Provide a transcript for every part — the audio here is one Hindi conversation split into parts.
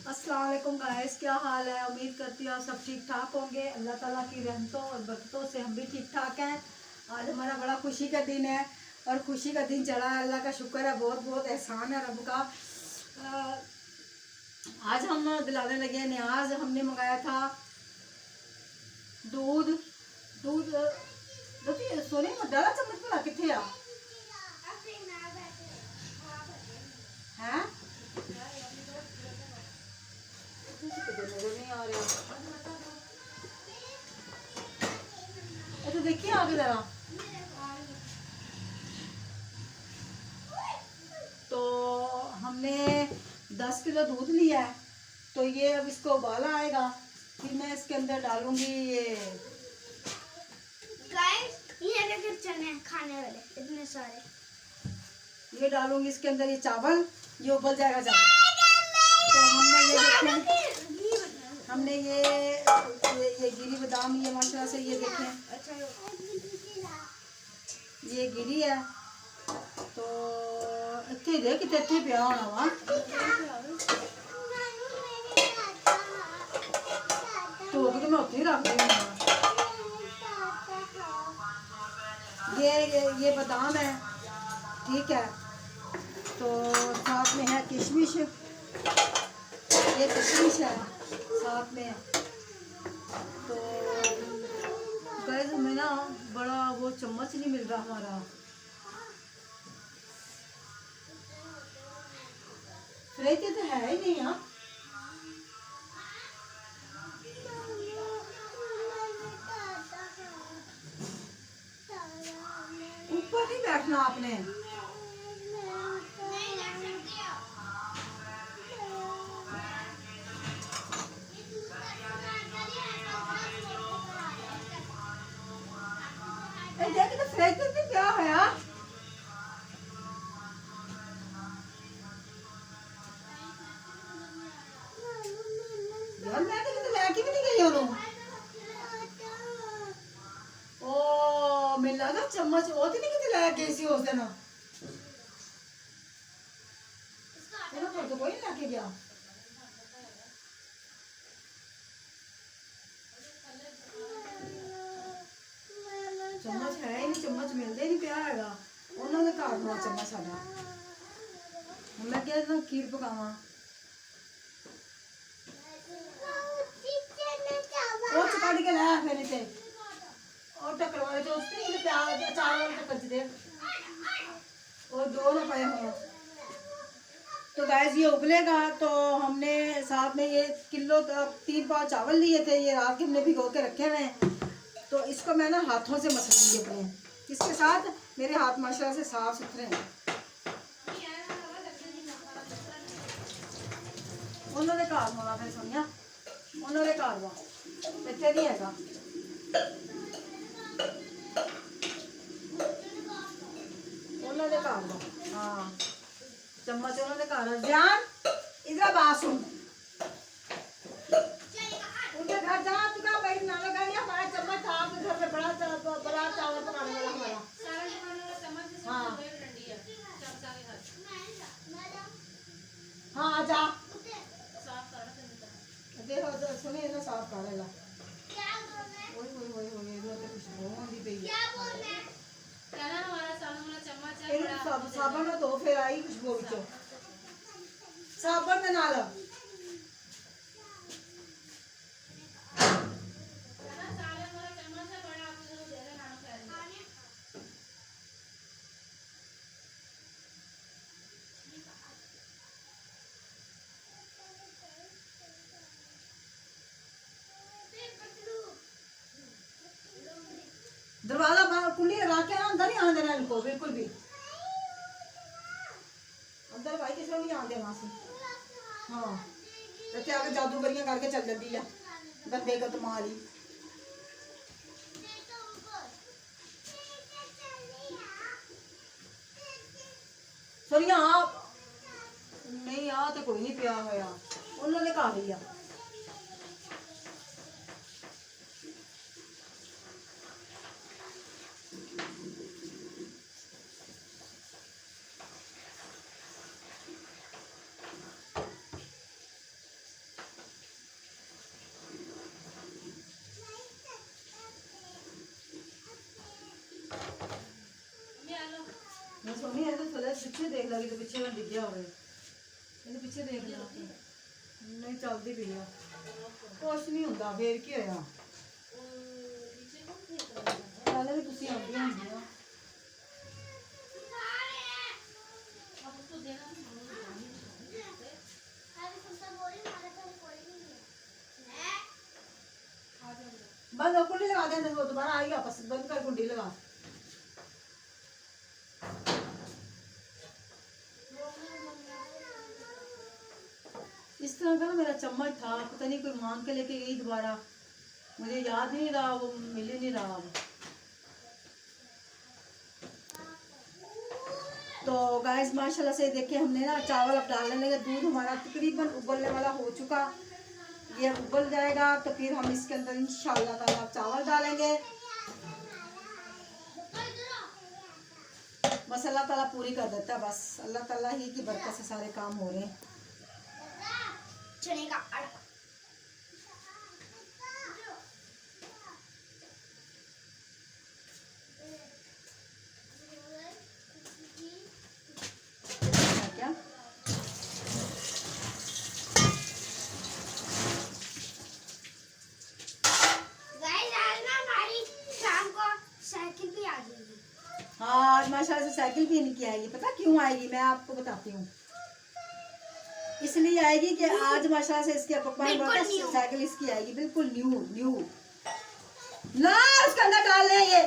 अस्सलाम वालेकुम गाइस, क्या हाल है। उम्मीद करती हूँ आप सब ठीक ठाक होंगे। अल्लाह ताला की रहमतों और बरकतों से हम भी ठीक ठाक हैं। आज हमारा बड़ा खुशी का दिन है और खुशी का दिन चढ़ा है। अल्लाह का शुक्र है, बहुत बहुत एहसान है रब का। आज हम दिलाने लगे न्याज। हमने मंगाया था दूध। दूध सोने में डाला चम्मच भला कितने आ हैं? नहीं आ रहा। तो देखिए आगे जरा। तो हमने 10 किलो दूध लिया है। तो ये अब इसको उबाला आएगा, फिर मैं इसके अंदर डालूंगी ये चने खाने वाले इतने सारे। ये डालूंगी इसके अंदर ये चावल, ये उबल जाएगा जब। तो हमने ये देखें, हमने ये गिरी बादाम, ये माशाल्लाह से ये देखें, ये गिरी है। तो इतने दे कि इतने पिया होना वा। तो मैं उतनी रख दी। ये बादाम है, ठीक है। तो साथ में है किशमिश, ये किशमिश है साथ में। तो गैस में ना बड़ा वो चम्मच नहीं मिल रहा हमारा। फ्रिज तो है ही नहीं। यहाँ ऊपर नहीं बैठना आपने। देख तो फ्रिज तो क्या है यार। मैं तो लेके भी नहीं गई हूँ। ओ मिल लगा चम्मच वो तो नहीं कितने लेके गई सी उस दिन। तो कोई नहीं लेके गया। चम्मच है ही नहीं, चम्मच मिलते ही नहीं पिया हैगा। उन्होंने घर बना चम्मच साडा। मैं क्या ना खीर पकावा। वो चकाड़ी के लाया फिर इसे और टक्कर वाले जो उसने ये प्याज अचार वाले टक्कर दे और दो ना पाए हो। तो गैस ये उबलेगा। तो हमने साथ में ये किलो 3 पाव चावल लिए थे, ये रात के हमने भिगो के रखे हुए हैं। तो इसको मैं ना हाथों से मसलूंगी अपने। इसके साथ मेरे हाथ माशाल्लाह से साफ सुथरे हैं। उन्होंने घर होना फिर सोनिया, उन्होंने घर हुआ इतने नहीं है। उन्होंने घर हुआ। हाँ चम्मच उन्होंने घर। ध्यान इधर बात सुन। उनके घर जा तू क्या भाई ना लगा लिया। हमारा चम्मच था आपके घर में बड़ा चावल पकाने वाला हमारा। हाँ हाँ जा देखो सुनिए ना साफ करेगा। वही वही वही वही इधर तो कुछ हो नहीं पई है। साबन ना तो फिर आई खुशबू विचो साबन दे नाल। दरवाजा कुंडी लगा के ना अंदर नहीं आने देना इनको बिल्कुल भी। अंदर भाई किसी को नहीं आने देना से। हाँ तो आगे जादूगरियां करके चल जाती है गंदे गदमाली। सोनिया आप नहीं आ तो कोई नहीं पिया होया। उन्होंने खा लिया। पिछे देख लगी तो पिछे में डिग्या हो ਇਹਦੇ ਪਿੱਛੇ ਦੇਖ ਲਾ ਨਹੀਂ ਚੱਲਦੀ ਪਈ ਆ ਕੁਛ ਨਹੀਂ ਹੁੰਦਾ ਫੇਰ ਕੀ ਹੋਇਆ ਪਹਿਲੇ ਵੀ ਤੁਸੀਂ ਆਉਂਦੀਆਂ ਹੁੰਦੀਆਂ बंद कुंडी लगा दे वो दोबारा आएगी वापस बंद कर कुंडी लगा इस तरह का ना मेरा चम्मच था पता नहीं कोई मांग के लेके गई दोबारा मुझे याद नहीं रहा वो मिल ही नहीं रहा तो गाइस माशाल्लाह से देखिए हमने ना चावल अब डालने लगे दूध हमारा तकरीबन उबलने वाला हो चुका ये उबल जाएगा तो फिर हम इसके अंदर इंशाल्लाह ताला चावल डालेंगे बस अल्लाह ताला पूरी कर देता है बस अल्लाह ताला ही की बरकत से सारे काम हो रहे हैं चने का आटा क्या साइकिल भी आ जाएगी हाँ आज माशाल्लाह से साइकिल भी नहीं आएगी पता क्यों आएगी मैं आपको बताती हूँ इसलिए आएगी कि आज माशाल्लाह से इसके पप्पा ने बोला साइकिल इसकी आएगी बिल्कुल न्यू न्यू ना उसके अंदर डाल ले ये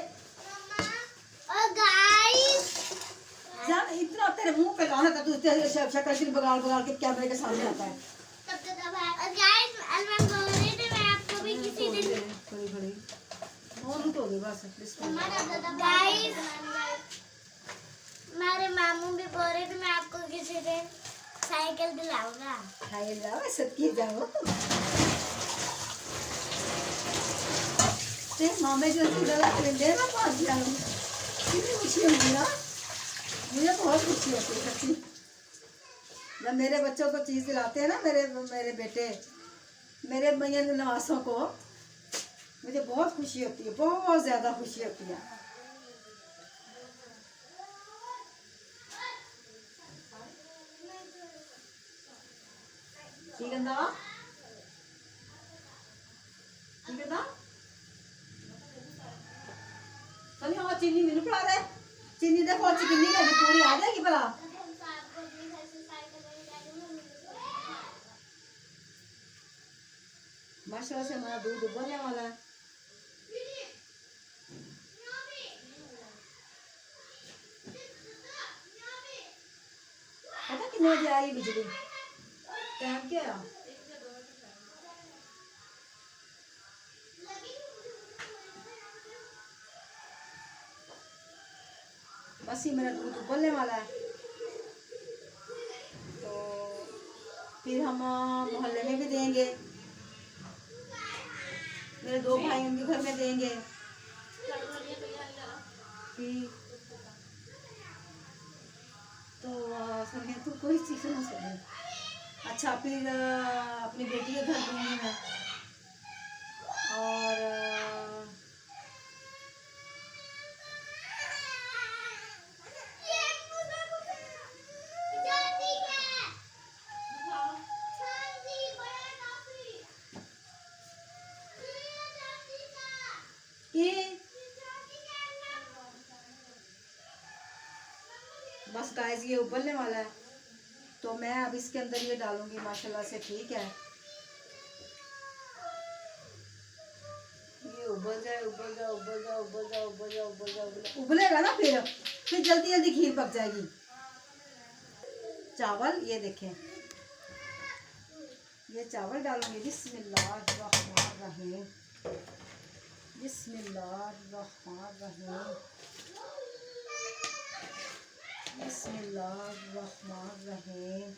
और गाइस जान इतना तेरे मुंह पे लाना था तू शक्ल से बगाल बगाल के कैमरे के सामने आता है तब तक अब और गाइस अलमन बोल रहे थे मैं आपको भी किसी दिन बड़ी बड़ी और तो दे बस गाइस मेरे मामू भी बोल रहे थे मैं आपको किसी दिन साइकिल दिलाऊंगा खाए जाओ सत्य जाओ ते मामे जो दिला ले ना पास जाओ कितनी खुशी होगी ना मुझे बहुत खुशी होती है सच्ची जब मेरे बच्चों को चीज़ दिलाते हैं ना मेरे बेटे मेरे मैया नवासों को मुझे बहुत खुशी होती है बहुत ज़्यादा खुशी होती है ठीक है ना ठीक है ना चलिए और चीनी मैंने पिला दे चीनी देखो कितनी है पूरी आ जाएगी भला माशाल्लाह से हमारा दूध उबलने वाला है पता कितने बजे आई बिजली टाइम क्या है बस ही मेरा दूध उबलने वाला है तो फिर हम मोहल्ले में भी देंगे मेरे दो भाई उनके घर में देंगे फिर तो सुनिए तो कोई चीज़ ना सुने अच्छा फिर अपनी बेटी के घर दूंगी मैं और बस गाइस ये उबलने वाला है तो मैं अब इसके अंदर ये डालूंगी माशाल्लाह से ठीक है ये उबल जाए उबल जाए उबल जाए उबल जाए उबल जाए उबल जाए उबलेगा ना फिर जल्दी जल्दी खीर पक जाएगी चावल ये देखें ये चावल डालूंगी बिस्मिल्लाहिर्रहमानिर्रहीम बिस्मिल्लाहिर्रहमानिर्रहीम बिस्मिल्लाहिर्रहमानिर्रहीम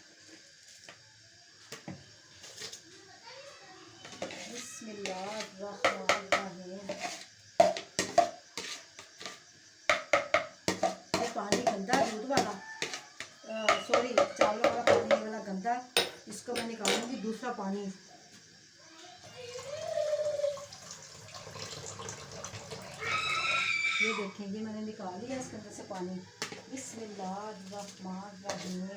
बिस्मिल्लाहिर्रहमानिर्रहीम ये पानी गंदा दूध वाला सॉरी चावल वाला पानी ये वाला गंदा इसको मैं निकालूंगी दूसरा पानी ये देखेंगे मैंने निकाल लिया इसके अंदर से पानी बिस्मिल्लाहिर्रहमानिर्रहीम।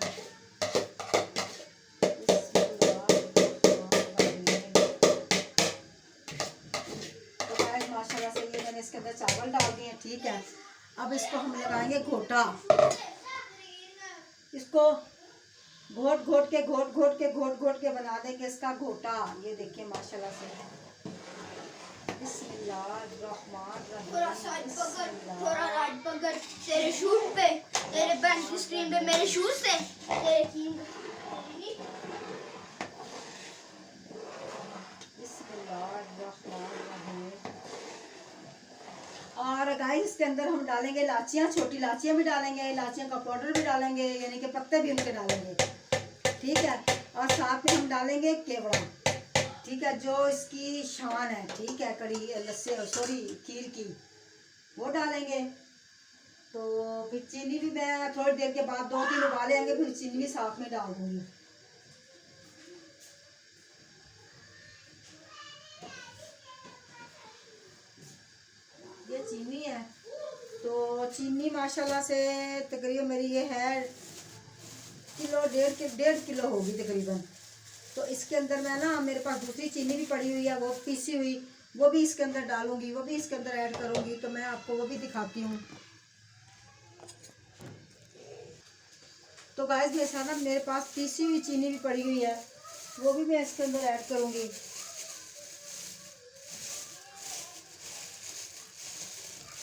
तो गाइस माशाल्लाह से ये मैंने इसके अंदर चावल डाल दिए हैं, ठीक है। अब इसको हम लगाएंगे घोटा। इसको घोट घोट के बना देंगे इसका घोटा। ये देखिए माशाल्लाह से। थोड़ा राइट पकड़, तेरे शूज पे, तेरे बैंक की स्क्रीन पे मेरे शूज से, तेरे कीम और गाइस इसके अंदर हम डालेंगे इलाचियाँ, छोटी इलाचियाँ भी डालेंगे, इलाचियों का पाउडर भी डालेंगे, यानी कि पत्ते भी उनके डालेंगे, ठीक है। और साथ में हम डालेंगे केवड़ा, ठीक है, जो इसकी शान है, ठीक है, कड़ी लस्सी सॉरी खीर की, वो डालेंगे। तो फिर चीनी भी मैं थोड़ी देर के बाद 2-3 उबाले आएंगे, फिर चीनी भी साथ में डाल दूँगी। ये चीनी है, तो चीनी माशाल्लाह से तकरीबन मेरी ये है किलो 1.5 किलो होगी तकरीबन। तो इसके अंदर मैं ना, मेरे पास दूसरी चीनी भी पड़ी हुई है, वो पीसी हुई, वो भी इसके अंदर डालूंगी, वो भी इसके अंदर ऐड करूंगी। तो मैं आपको वो भी दिखाती हूँ। तो गाइस मेरे साथ ना मेरे पास पीसी हुई चीनी भी पड़ी हुई है, वो भी मैं इसके अंदर ऐड करूंगी।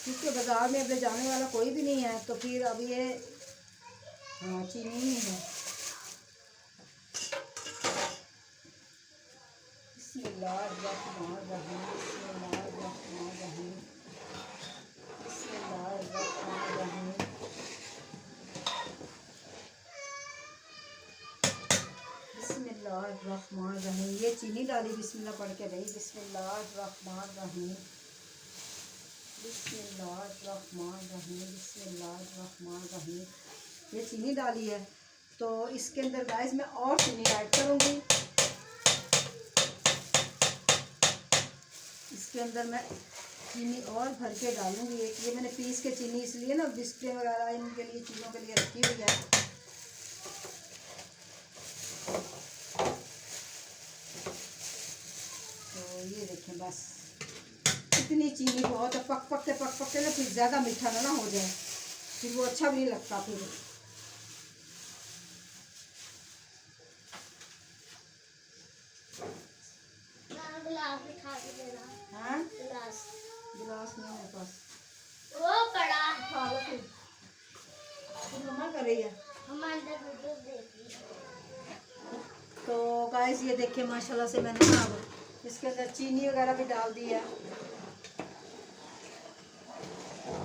क्योंकि बाज़ार में अब जाने वाला कोई भी नहीं है, तो फिर अब ये हाँ चीनी ही है। बिस्मिल्लाहिर्रहमानिर्रहीम, बिस्मिल्लाहिर्रहमानिर्रहीम, बिस्मिल्लाहिर्रहमानिर्रहीम। बिस्मिल्लाहिर्रहमानिर्रहीम। ये चीनी डाली, बिस्मिल्लाह पढ़ के रही। बिस्मिल्लाहिर्रहमानिर्रहीम, बिस्मिल्लाहिर्रहमानिर्रहीम, बिस्मिल्लाहिर्रहमानिर्रहीम। ये चीनी डाली है, तो इसके अंदर गाइस मैं और चीनी ऐड करूँगी। इसके अंदर मैं चीनी और भर के डालूँगी। ये मैंने पीस के चीनी इसलिए ना बिस्किट वगैरह इनके लिए चीज़ों के लिए रखी हुई है। तो ये देखें, बस इतनी चीनी बहुत है। पक पक के ना फिर ज़्यादा मीठा ना हो जाए, फिर वो अच्छा भी नहीं लगता। फिर हाँ गिलास नहीं है मेरे पास, वो पड़ा खा लो फिर मम्मा कर रही है। हमारे वीडियो देखी। तो गाइस ये देखिए माशाल्लाह से मैंने ना अब इसके अंदर चीनी वगैरह भी डाल दी है।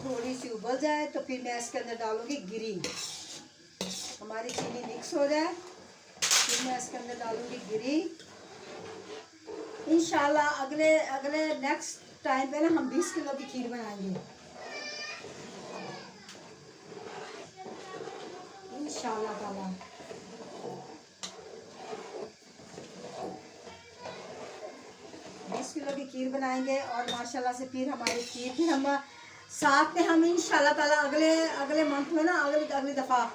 थोड़ी सी उबल जाए तो फिर मैं इसके अंदर डालूंगी गिरी। हमारी चीनी मिक्स हो जाए फिर मैं इसके अंदर डालूंगी गिरी। इंशाल्लाह अगले नेक्स्ट टाइम पे ना हम 20 किलो की खीर बनाएंगे इंशाल्लाह ताला। 20 किलो की खीर बनाएंगे और माशाल्लाह से फिर हमारी खीर फिर हम साथ में हम इंशाल्लाह ताला अगले मंथ में ना अगली दफ़ा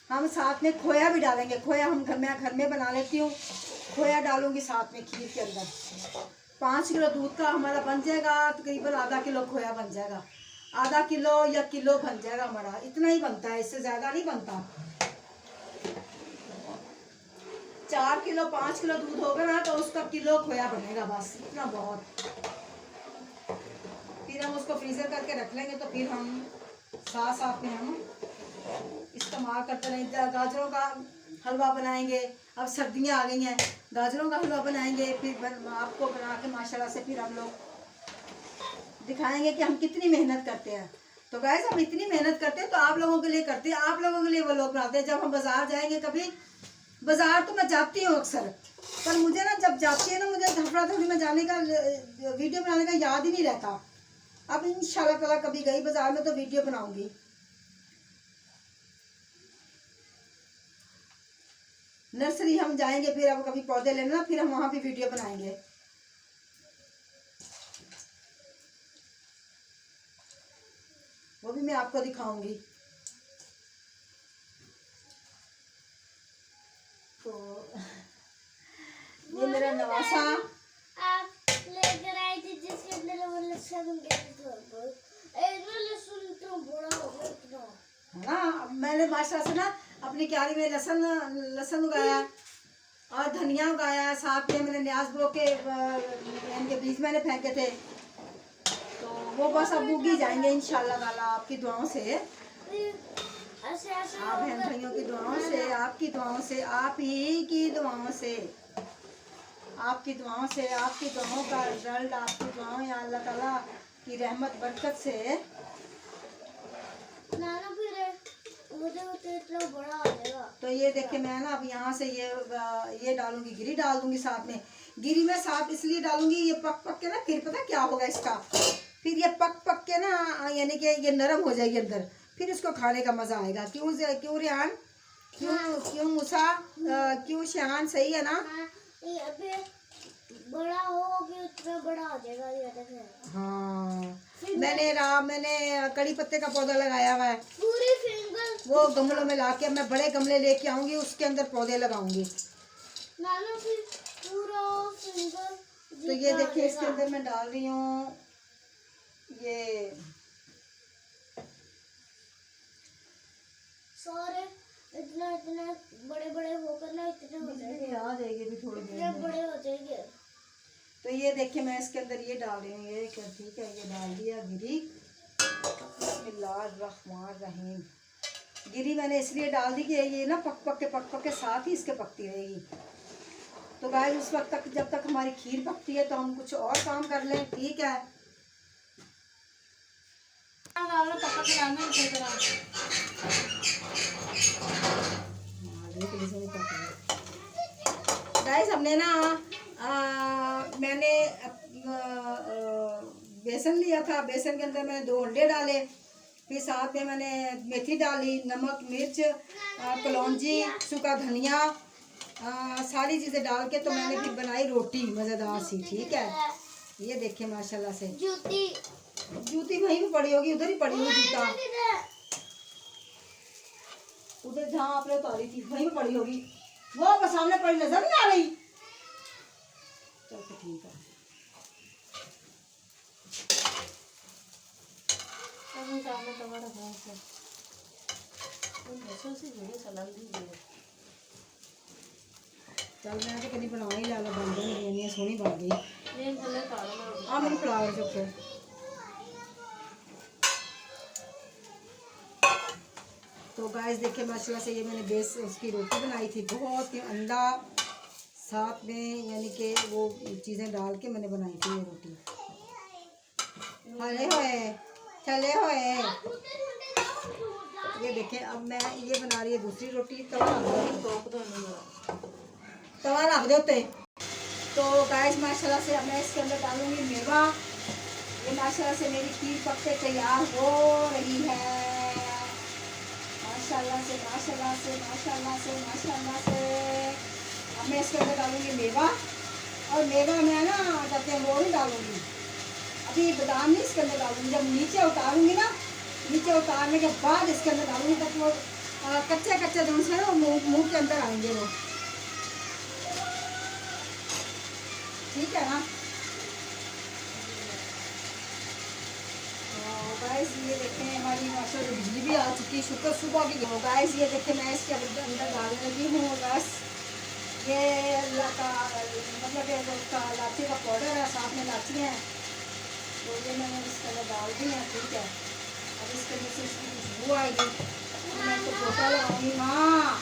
हम साथ में खोया भी डालेंगे। खोया हम घर में बना लेती हूँ, खोया डालूंगी साथ में खीर के अंदर। 5 किलो दूध का हमारा बन जाएगा, तकरीबन आधा किलो खोया बन जाएगा, आधा किलो या किलो बन जाएगा हमारा। इतना ही बनता है, इससे ज़्यादा नहीं बनता। 4 किलो 5 किलो दूध होगा ना तो उसका किलो खोया बनेगा, बस इतना बहुत। फिर हम उसको फ्रीज़र करके रख लेंगे, तो फिर हम साथ में हम इस्तेमाल करते रहेंगे। गाजरों का हलवा बनाएंगे, अब सर्दियाँ आ गई हैं, गाजरों का हलवा बनाएंगे। फिर आपको बना के माशाल्लाह से फिर हम लोग दिखाएंगे कि हम कितनी मेहनत करते हैं। तो गाइस हम इतनी मेहनत करते हैं तो आप लोगों के लिए करते हैं, आप लोगों के लिए वो लोग बनाते हैं। जब हम बाज़ार जाएंगे, कभी बाज़ार तो मैं जाती हूँ अक्सर, पर मुझे ना जब जाती है ना मुझे धफड़ा-धफड़ी में जाने का वीडियो बनाने का याद ही नहीं रहता। अब इंशाल्लाह ताला कभी गई बाज़ार में तो वीडियो बनाऊंगी। नर्सरी हम जाएंगे, फिर अब कभी पौधे लेना, फिर हम वहाँ भी वीडियो बनाएंगे। वो भी मैं आपको दिखाऊंगी। तो ये मेरा नवासा आप लेकर आई थी जिसके अंदर वो लहसुन गया था लहसुन तो बड़ा हो गया इतना है ना। अब मैंने माशाल्लाह से ना अपनी क्यारी में लहसुन उगाया और धनिया उगाया, साथ में मैंने न्याज ब्रो के इनके बीज मैंने फेंके थे, तो वो बस अब उगी जाएंगे इंशाल्लाह ताला आपकी दुआओं से, ऐसे ऐसे आप बहन भाइयों की दुआओं से, आपकी दुआओं से, आप ही की दुआओं से, आपकी दुआओं से, आपकी दुआओं का रिजल्ट, आपकी दुआओं या अल्लाह ताला की रहमत बरकत से नाना फिर मुझे तो इतना बड़ा आ जाएगा। तो ये देखिए मैं ना अब यहाँ से ये डालूंगी, गिरी डाल दूंगी साथ में। गिरी में साथ इसलिए डालूंगी, ये पक पक के ना फिर पता क्या होगा इसका, फिर ये पक पक के ना यानी कि ये नरम हो जाएगी अंदर, फिर इसको खाने का मजा आएगा। क्यों रेहान, क्यों मूसा, क्यों शहान, सही है ना। ये अभी बड़ा होगी उतना बड़ा हो जाएगा ये देखो। हाँ मैंने कड़ी पत्ते का पौधा लगाया हुआ है, पूरी फिंगर वो गमलों में लाके मैं बड़े गमले लेके आऊंगी, उसके अंदर पौधे लगाऊंगी। नाना फिर पूरा फिंगर तो ये देखिए इसके अंदर मैं डाल रही हूँ ये सारे इतना इतना बड़े बड़े होकर ना इतने हो जाएंगे, आ जाएगी भी थोड़ी इतने देर में। बड़े हो जाएंगे। तो ये देखिए मैं इसके अंदर ये डाल रही हूँ, ये क्या ठीक है, ये डाल दिया गिरी। बिस्मिल्लाहिर्रहमानिर्रहीम। गिरी मैंने इसलिए डाल दी कि ये ना पक पक के साथ ही इसके पकती रहेगी। तो गाइस उस वक्त तक जब तक हमारी खीर पकती है तो हम कुछ और काम कर लें, ठीक है। गाइस हमने ना मैंने बेसन लिया था, बेसन के अंदर मैंने 2 अंडे डाले, फिर साथ में मैंने मेथी डाली, नमक, मिर्च, कलौंजी, सूखा धनिया, सारी चीज़ें डाल के तो मैंने फिर बनाई रोटी मज़ेदार सी, ठीक है। ये देखिए माशाल्लाह से जूती वहीं पे पड़ी होगी, उधर ही पड़ी होगी जूता, उधर जहाँ आपने उतारी थी वहीं पे पड़ी होगी, वो बस सामने पड़ी नजर नहीं आ रही। चल तो ठीक है। चल मैं तो कभी बना ही ला बन गई, सोहनी बन गई। हाँ मैंने फ्लावर चुप। तो गाइस देखिए माशाल्लाह से ये मैंने बेस उसकी रोटी बनाई थी, बहुत ही अंडा साथ में यानी कि वो चीज़ें डाल के मैंने बनाई थी ये रोटी। चले हुए ये देखिए अब मैं ये बना रही है दूसरी रोटी। तवा रख दो ते। तो गाइस माशाल्लाह से अब मैं इसके अंदर डालूंगी मेवा। ये माशाल्लाह से मेरी खीर पक के तैयार हो रही है, माशाल्लाह से माशाल्लाह से माशाल्लाह से माशाल्लाह से। अब मैं इसके अंदर डालूंगी मेवा, और मेवा मैं ना कहते हैं वो नहीं डालूंगी, अभी बादाम नहीं इसके अंदर डालूंगी, जब नीचे उतारूंगी ना, नीचे उतारने के बाद इसके अंदर डालूंगी, ताकि वो कच्चे कच्चे दोनों से ना मुंह के अंदर आएंगे वो, ठीक है ना। गाइस ये देखें हमारी माशाल्लाह बिजली भी आ चुकी है, शुक्र सुबह की। गाइस ये देखें मैं इसके अंदर डालने लगी हूँ बस ये मतलब उसका इलायची का पाउडर है, साथ में इलायची है, तो ये मैंने इसके अंदर डाल दी है, ठीक है। अब इसके अंदर से इसकी खुशबू आएगी, मैं तो पोटा लगाऊंगी। माँ